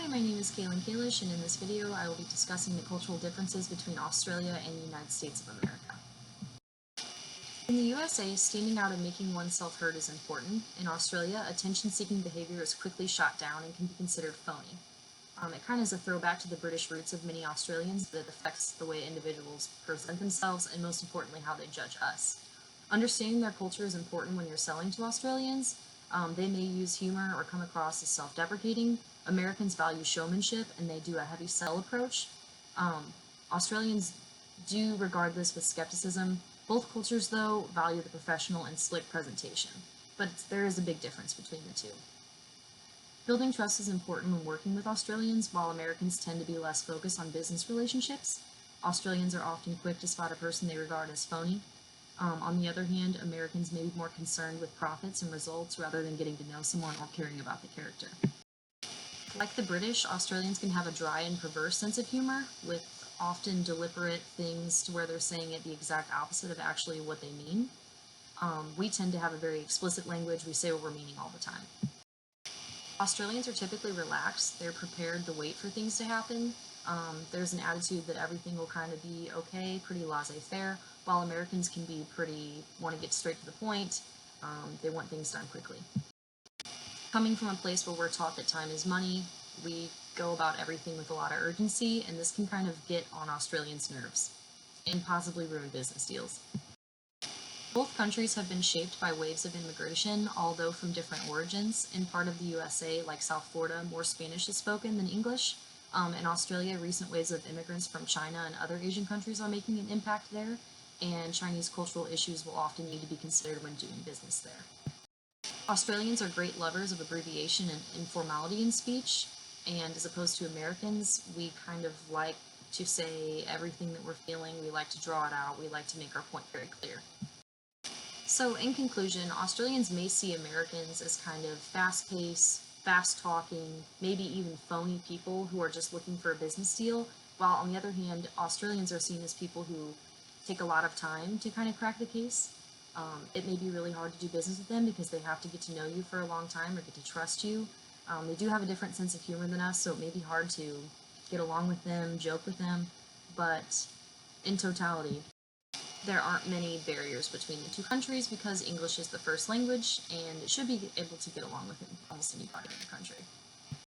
Hi, my name is Kaylin Kalish, and in this video I will be discussing the cultural differences between Australia and the United States of America. In the USA, standing out and making oneself heard is important. In Australia, attention-seeking behavior is quickly shot down and can be considered phony. It kind of is a throwback to the British roots of many Australians that affects the way individuals present themselves and, most importantly, how they judge us. Understanding their culture is important when you're selling to Australians. They may use humor or come across as self-deprecating. Americans value showmanship and they do a heavy sell approach. Um, Australians do regard this with skepticism. Both cultures, though, value the professional and slick presentation, but there is a big difference between the two. Building trust is important when working with Australians, while Americans tend to be less focused on business relationships. Australians are often quick to spot a person they regard as phony. On the other hand, Americans may be more concerned with profits and results rather than getting to know someone or caring about the character. Like the British, Australians can have a dry and perverse sense of humor, with often deliberate things to where they're saying it the exact opposite of actually what they mean. We tend to have a very explicit language. We say what we're meaning all the time. Australians are typically relaxed. They're prepared to wait for things to happen. There's an attitude that everything will kind of be okay, pretty laissez-faire, while Americans can be want to get straight to the point. They want things done quickly. Coming from a place where we're taught that time is money, we go about everything with a lot of urgency, and this can kind of get on Australians' nerves and possibly ruin business deals. Both countries have been shaped by waves of immigration, although from different origins. In part of the USA, like South Florida, more Spanish is spoken than English. In Australia, recent waves of immigrants from China and other Asian countries are making an impact there, and Chinese cultural issues will often need to be considered when doing business there. Australians are great lovers of abbreviation and informality in speech, and as opposed to Americans, we kind of like to say everything that we're feeling, we like to draw it out, we like to make our point very clear. So in conclusion, Australians may see Americans as kind of fast-paced, fast-talking, maybe even phony people who are just looking for a business deal, while on the other hand, Australians are seen as people who take a lot of time to kind of crack the case. It may be really hard to do business with them because they have to get to know you for a long time or get to trust you. They do have a different sense of humor than us, so it may be hard to get along with them, joke with them, but in totality, there aren't many barriers between the two countries because English is the first language and it should be able to get along with almost anybody in the country.